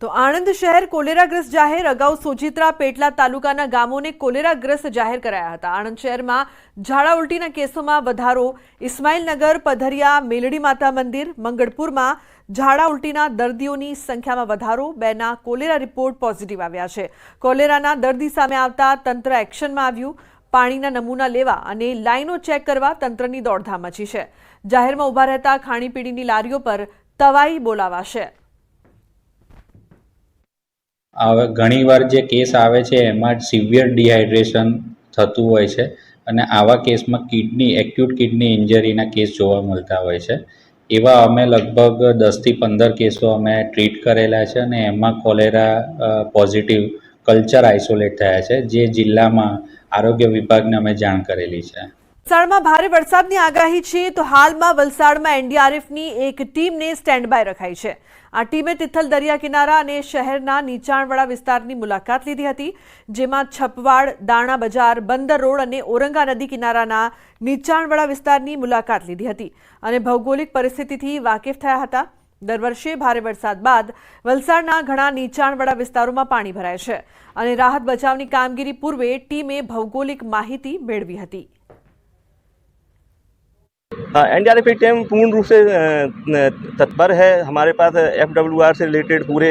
તો આણંદ શહેર કોલેરાગ્રસ્ત જાહેર. અગાઉ સોજિત્રા પેટલા તાલુકાના ગામોને કોલેરાગ્રસ્ત જાહેર કરાયા હતા. આણંદ શહેરમાં ઝાડા ઉલટીના કેસોમાં વધારો. ઇસ્માઇલનગર, પધરિયા, મેલડી માતા મંદિર, મંગળપુરમાં ઝાડા ઉલટીના દર્દીઓની સંખ્યામાં વધારો. 2ના કોલેરા રિપોર્ટ પોઝિટિવ આવ્યા છે. કોલેરાના દર્દી સામે આવતા તંત્ર એક્શનમાં આવ્યું. પાણીના નમૂના લેવા અને લાઈનો ચેક કરવા તંત્રની દોડધામ મચી છે. જાહેરમાં ઊભા રહેતા ખાણીપીણીની લારીઓ પર તવાઈ બોલાવાશે. ઘણીવાર જે કેસ આવે છે એમાં સિવિયર ડિહાઇડ્રેશન થતું હોય છે અને આવા કેસમાં એક્યુટ કિડની ઇન્જરીના કેસ જોવા મળતા હોય છે. એવા અમે લગભગ 10 થી 15 કેસો અમે ટ્રીટ કરેલા છે અને એમાં કોલેરા પોઝિટિવ કલ્ચર આઇસોલેટ થયા છે, જે જિલ્લામાં આરોગ્ય વિભાગને અમે જાણ કરેલી છે. વલસાડમાં ભારે વરસાદની આગાહી છે, તો હાલમાં વલસાડમાં એનડીઆરએફની એક ટીમને સ્ટેન્ડ બાય રખાઈ છે. આ ટીમે તિથલ દરિયા કિનારા અને શહેરના નીચાણવાળા વિસ્તારની મુલાકાત લીધી હતી, જેમાં છપવાડ, દાણા બજાર, બંદર રોડ અને ઓરંગા નદી કિનારાના નીચાણવાળા વિસ્તારની મુલાકાત લીધી હતી અને ભૌગોલિક પરિસ્થિતિથી વાકેફ થયા હતા. દર વર્ષે ભારે વરસાદ બાદ વલસાડના ઘણા નીચાણવાળા વિસ્તારોમાં પાણી ભરાય છે અને રાહત બચાવની કામગીરી પૂર્વે ટીમે ભૌગોલિક માહિતી મેળવી હતી. एनडीआरएफ की टीम पूर्ण रूप से तत्पर है. हमारे पास FWR से रिलेटेड पूरे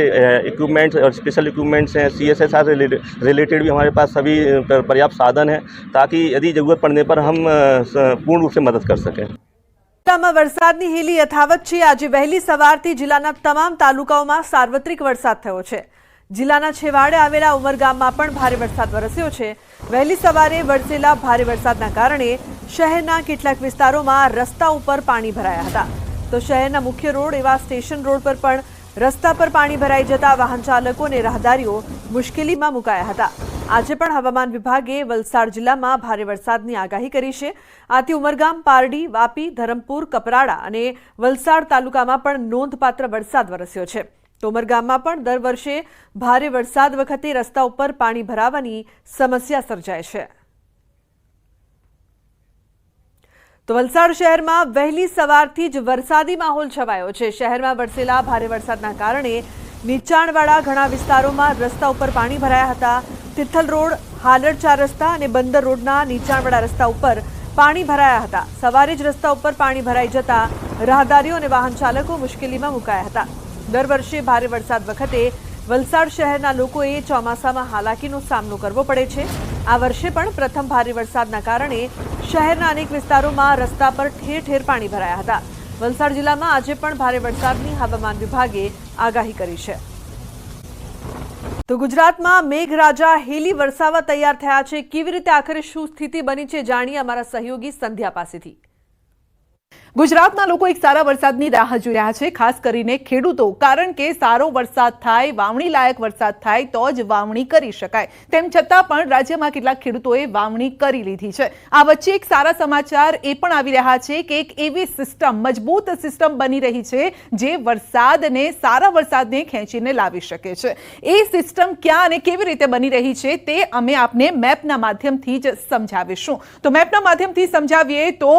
इक्विपमेंट्स और स्पेशल इक्विपमेंट्स हैं. CSSR से रिलेटेड भी हमारे पास सभी पर्याप्त साधन हैं, ताकि यदि जरूरत पड़ने पर हम पूर्ण रूप से मदद कर सकें. જિલ્લામાં વરસાદની હેલી યથાવત છે. આજે વહેલી સવારથી જિલ્લાના તમામ તાલુકાઓમાં સાર્વત્રિક વરસાદ થયો છે. જિલ્લાના છેવાડે આવેલા ઉમરગામમાં પણ ભારે વરસાદ વરસ્યો છે. વહેલી સવારે વરસેલા ભારે વરસાદના કારણે શહેરના કેટલાક વિસ્તારોમાં રસ્તા ઉપર પાણી ભરાયા હતા. તો શહેરના મુખ્ય રોડ એવા સ્ટેશન રોડ પર પણ રસ્તા પર પાણી ભરાઈ જતા વાહન ચાલકો અને રાહદારીઓ મુશ્કેલીમાં મુકાયા હતા. આજે પણ હવામાન વિભાગે વલસાડ જિલ્લામાં ભારે વરસાદની આગાહી કરી છે. આથી ઉમરગામ, પારડી, વાપી, ધરમપુર, કપરાડા અને વલસાડ તાલુકામાં પણ નોંધપાત્ર વરસાદ વરસ્યો છે. તો ઉમરગામમાં પણ દર વર્ષે ભારે વરસાદ વખતે રસ્તા ઉપર પાણી ભરાવાની સમસ્યા સર્જાય છે. તો વલસાડ શહેરમાં વહેલી સવારથી જ વરસાદી માહોલ છવાયો છે. શહેરમાં વરસેલા ભારે વરસાદના કારણે નીચાણવાળા ઘણા વિસ્તારોમાં રસ્તા ઉપર પાણી ભરાયા હતા. તિથલ રોડ, હાલડ 4 રસ્તા અને બંદર રોડના નીચાણવાળા રસ્તા ઉપર પાણી ભરાયા હતા. સવારે જ રસ્તા ઉપર પાણી ભરાઈ જતા રાહદારીઓ અને વાહન ચાલકો મુશ્કેલીમાં મુકાયા હતા. દર વર્ષે ભારે વરસાદ વખતે વલસાડ શહેરના લોકોએ ચોમાસામાં હાલાકીનો સામનો કરવો પડે છે. આ વર્ષે પણ પ્રથમ ભારે વરસાદના કારણે શહેરના અનેક વિસ્તારોમાં રસ્તા પર ઠેર ઠેર પાણી ભરાયા હતા. વલસાડ જિલ્લામાં આજે પણ ભારે વરસાદની હવામાન વિભાગે આગાહી કરી છે. તો ગુજરાતમાં મેઘરાજા હેલી વરસાવવા તૈયાર થયા છે. કેવી રીતે આખરે શું સ્થિતિ બની છે જાણીએ અમારા સહયોગી સંધ્યા પાસેથી. ગુજરાતના લોકો એક સારા વરસાદની રાહ જોઈ રહ્યા છે, ખાસ કરીને ખેડૂતો, કારણ કે સારો વરસાદ થાય, વાવણી લાયક વરસાદ થાય તો જ વાવણી કરી શકાય. તેમ છતાં પણ રાજ્યમાં કેટલાક ખેડૂતોએ વાવણી કરી લીધી છે. આ વચ્ચે એક સારા સમાચાર એ પણ આવી રહ્યા છે કે એક એવી સિસ્ટમ, મજબૂત સિસ્ટમ બની રહી છે જે વરસાદને, સારા વરસાદને ખેંચીને લાવી શકે છે. એ સિસ્ટમ ક્યાં અને કેવી રીતે બની રહી છે તે અમે આપને મેપના માધ્યમથી જ સમજાવીશું. તો મેપના માધ્યમથી સમજાવીએ તો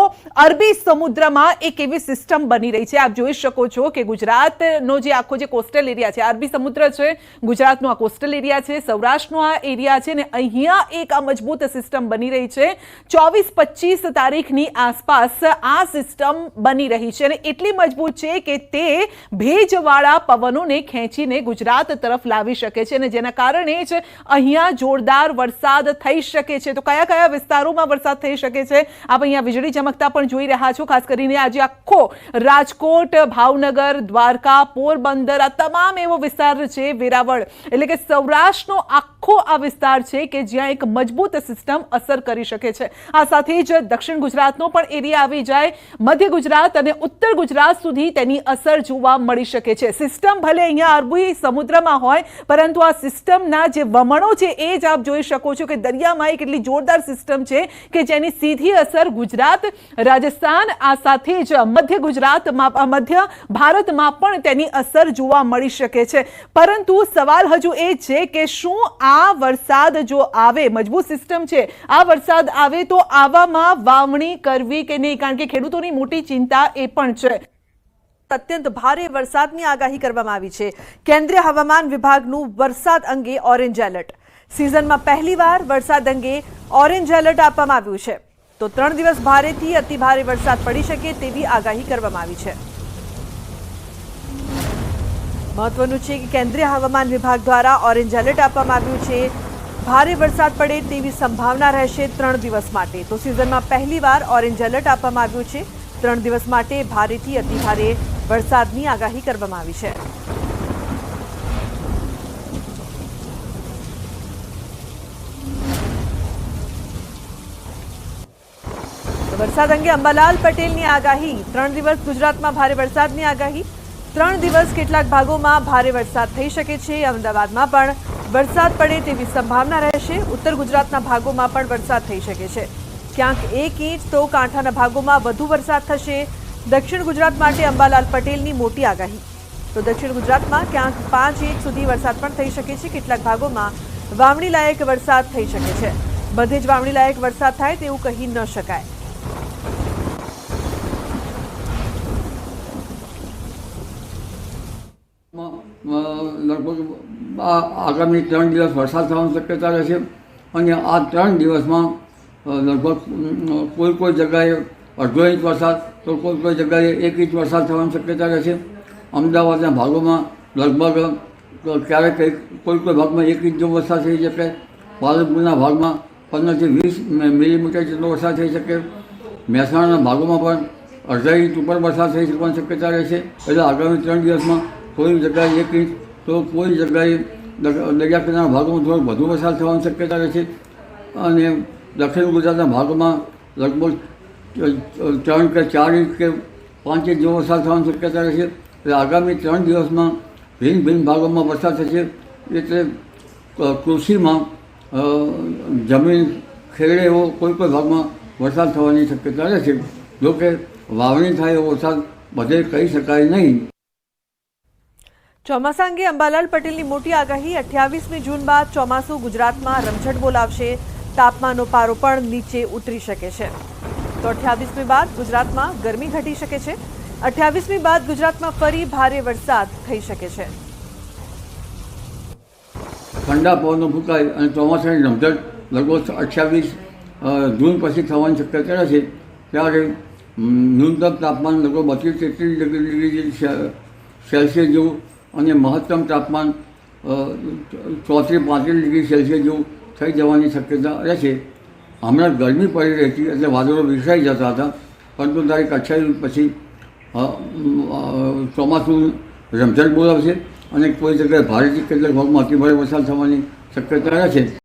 અરબી સમુદ્રમાં એક એવી સિસ્ટમ બની રહી છે. આપ જોઈ શકો છો કે ગુજરાતનો જે આખો જે કોસ્ટલ એરિયા છે, અરબી સમુદ્ર છે, ગુજરાતનો આ કોસ્ટલ એરિયા છે, સૌરાષ્ટ્રનો આ એરિયા છે ને અહીંયા એક આ મજબૂત સિસ્ટમ બની રહી છે. 24-25 તારીખની આસપાસ આ સિસ્ટમ બની રહી છે અને એટલી મજબૂત છે કે તે ભેજવાળા પવનોને ખેંચીને ગુજરાત તરફ લાવી શકે છે અને જેના કારણે જ અહીંયા જોરદાર વરસાદ થઈ શકે છે. તો કયા કયા વિસ્તારોમાં વરસાદ થઈ શકે છે આપ અહીંયા વીજળી ચમકતા પણ જોઈ રહ્યા છો. ખાસ કરીને આજે આખો રાજકોટ, ભાવનગર, દ્વારકા, પોરબંદર, આ તમામ એવો વિસ્તાર છે, વેરાવળ, એટલે કે સૌરાષ્ટ્રનો આખો આ વિસ્તાર છે કે જ્યાં એક મજબૂત સિસ્ટમ અસર કરી શકે છે. આ સાથે જ દક્ષિણ ગુજરાતનો પણ એરિયા આવી જાય, મધ્ય ગુજરાત અને ઉત્તર ગુજરાત સુધી તેની અસર જોવા મળી શકે છે. સિસ્ટમ ભલે અહીંયા અરબી સમુદ્રમાં હોય, પરંતુ આ સિસ્ટમના જે વમણો છે એ જ આપ જોઈ શકો છો કે દરિયામાં એક એટલી જોરદાર સિસ્ટમ છે કે જેની સીધી અસર ગુજરાત, રાજસ્થાન, આ સાથે જ મધ્ય ગુજરાતમાં, મધ્ય ભારતમાં પણ તેની અસર જોવા મળી શકે છે. પરંતુ સવાલ હજુ એ છે કે શું આ વરસાદ જો આવે, મજબૂત સિસ્ટમ છે, આ વરસાદ આવે તો આવામાં વાવણી કરવી કે નહીં, કારણ કે ખેડૂતોની મોટી ચિંતા એ પણ છે. અત્યંત ભારે વરસાદની આગાહી કરવામાં આવી છે। કેન્દ્રીય હવામાન વિભાગનું વરસાદ અંગે ઓરેન્જ એલર્ટ। સિઝનમાં પહેલીવાર વરસાદ અંગે ઓરેન્જ એલર્ટ આપવામાં આવ્યું છે। તો 3 દિવસ ભારેથી અતિભારે વરસાદ પડી શકે તેવી આગાહી કરવામાં આવી છે। મહત્વનું છે કે કેન્દ્રીય હવામાન વિભાગ દ્વારા ઓરેન્જ એલર્ટ આપવામાં આવ્યું છે। ભારે વરસાદ પડે તેવી સંભાવના રહેશે 3 દિવસ માટે। તો સિઝનમાં પહેલીવાર ઓરેન્જ એલર્ટ આપવામાં આવ્યું છે। 3 દિવસ માટે ભારેથી અતિભારે વરસાદની આગાહી કરવામાં આવી છે। વરસાદ અંગે અંબાલાલ પટેલની આગાહી। 3 દિવસ ગુજરાતમાં ભારે વરસાદની આગાહી। 3 દિવસ કેટલાક ભાગોમાં ભારે વરસાદ થઈ શકે છે। અમદાવાદમાં પણ વરસાદ પડે તેવી સંભાવના રહેશે। ઉત્તર ગુજરાતના ભાગોમાં પણ વરસાદ થઈ શકે છે। ક્યાંક 1 ઇંચ તો કાંઠાના ભાગોમાં વધુ વરસાદ થશે। દક્ષિણ ગુજરાત માટે અંબાલાલ પટેલની મોટી આગાહી। તો દક્ષિણ ગુજરાતમાં ક્યાંક 5 ઇંચ સુધી વરસાદ પણ થઈ શકે છે। કેટલાક ભાગોમાં વાવણી લાયક વરસાદ થઈ શકે છે। બધે જ વાવણી લાયક વરસાદ થાય તેવું કહી ન શકાય। લગભગ આગામી 3 દિવસ વરસાદ થવાની શક્યતા રહેશે અને આ 3 દિવસમાં લગભગ કોઈ જગ્યાએ અડધો ઇંચ વરસાદ તો કોઈ જગ્યાએ 1 ઇંચ વરસાદ થવાની શક્યતા રહેશે। અમદાવાદના ભાગોમાં લગભગ ક્યારેક કોઈ ભાગમાં 1 ઇંચ જેવો વરસાદ થઈ શકે। પાલનપુરના ભાગમાં 15 થી 20 મિલીમીટર જેટલો વરસાદ થઈ શકે। મહેસાણાના ભાગોમાં પણ અડધા ઇંચ ઉપર વરસાદ થઈ શકવાની શક્યતા રહેશે। એટલે આગામી 3 દિવસમાં કોઈ જગ્યાએ 1 ઇંચ તો કોઈ જગ્યાએ દરિયા કિનારાના ભાગોમાં થોડો વધુ વરસાદ થવાની શક્યતા રહેશે અને દક્ષિણ ગુજરાતના ભાગોમાં લગભગ 3 કે 4 ઇંચ કે 5 ઇંચ જેવો વરસાદ થવાની શક્યતા રહેશે। એટલે આગામી 3 દિવસમાં ભિન્ન ભાગોમાં વરસાદ થશે। એટલે કૃષિમાં જમીન ખેડે એવો કોઈ ભાગમાં વરસાદ થવાની શક્યતા રહેશે। જોકે વાવણી થાય એવો વરસાદ બધે કહી શકાય નહીં। ચોમાસા અંગે અંબાલાલ પટેલની મોટી આગાહી। 28મી જૂન બાદ ચોમાસું ગુજરાતમાં રમઝટ બોલાવશે। તાપમાનનો પારો પણ નીચે ઉતરી શકે છે। તો 28મી બાદ ગુજરાતમાં ગરમી ઘટી શકે છે। 28મી બાદ ગુજરાતમાં ફરી ભારે વરસાદ થઈ શકે છે। ઠંડા પવનો ફૂંકાય અને ચોમાસાની રમઝટ લગભગ 28 જૂન પછી થવાની શક્યતા રહેશે। ત્યારે ન્યૂનતમ તાપમાન લગભગ 32-33 ડિગ્રી સેલ્સિયસ જેવું અને મહત્તમ તાપમાન 34-35 ડિગ્રી સેલ્સિયસ જેવું થઈ જવાની શક્યતા રહેશે। હમણાં ગરમી પડી રહી હતી એટલે વાદળો વિખરાઈ જતા હતા, પરંતુ તારીખ 28 પછી ચોમાસું રમઝટ બોલાવશે અને કોઈ જગ્યાએ ભારેથી કેટલાક ભાગમાં અતિભારે વરસાદ થવાની શક્યતા રહેશે।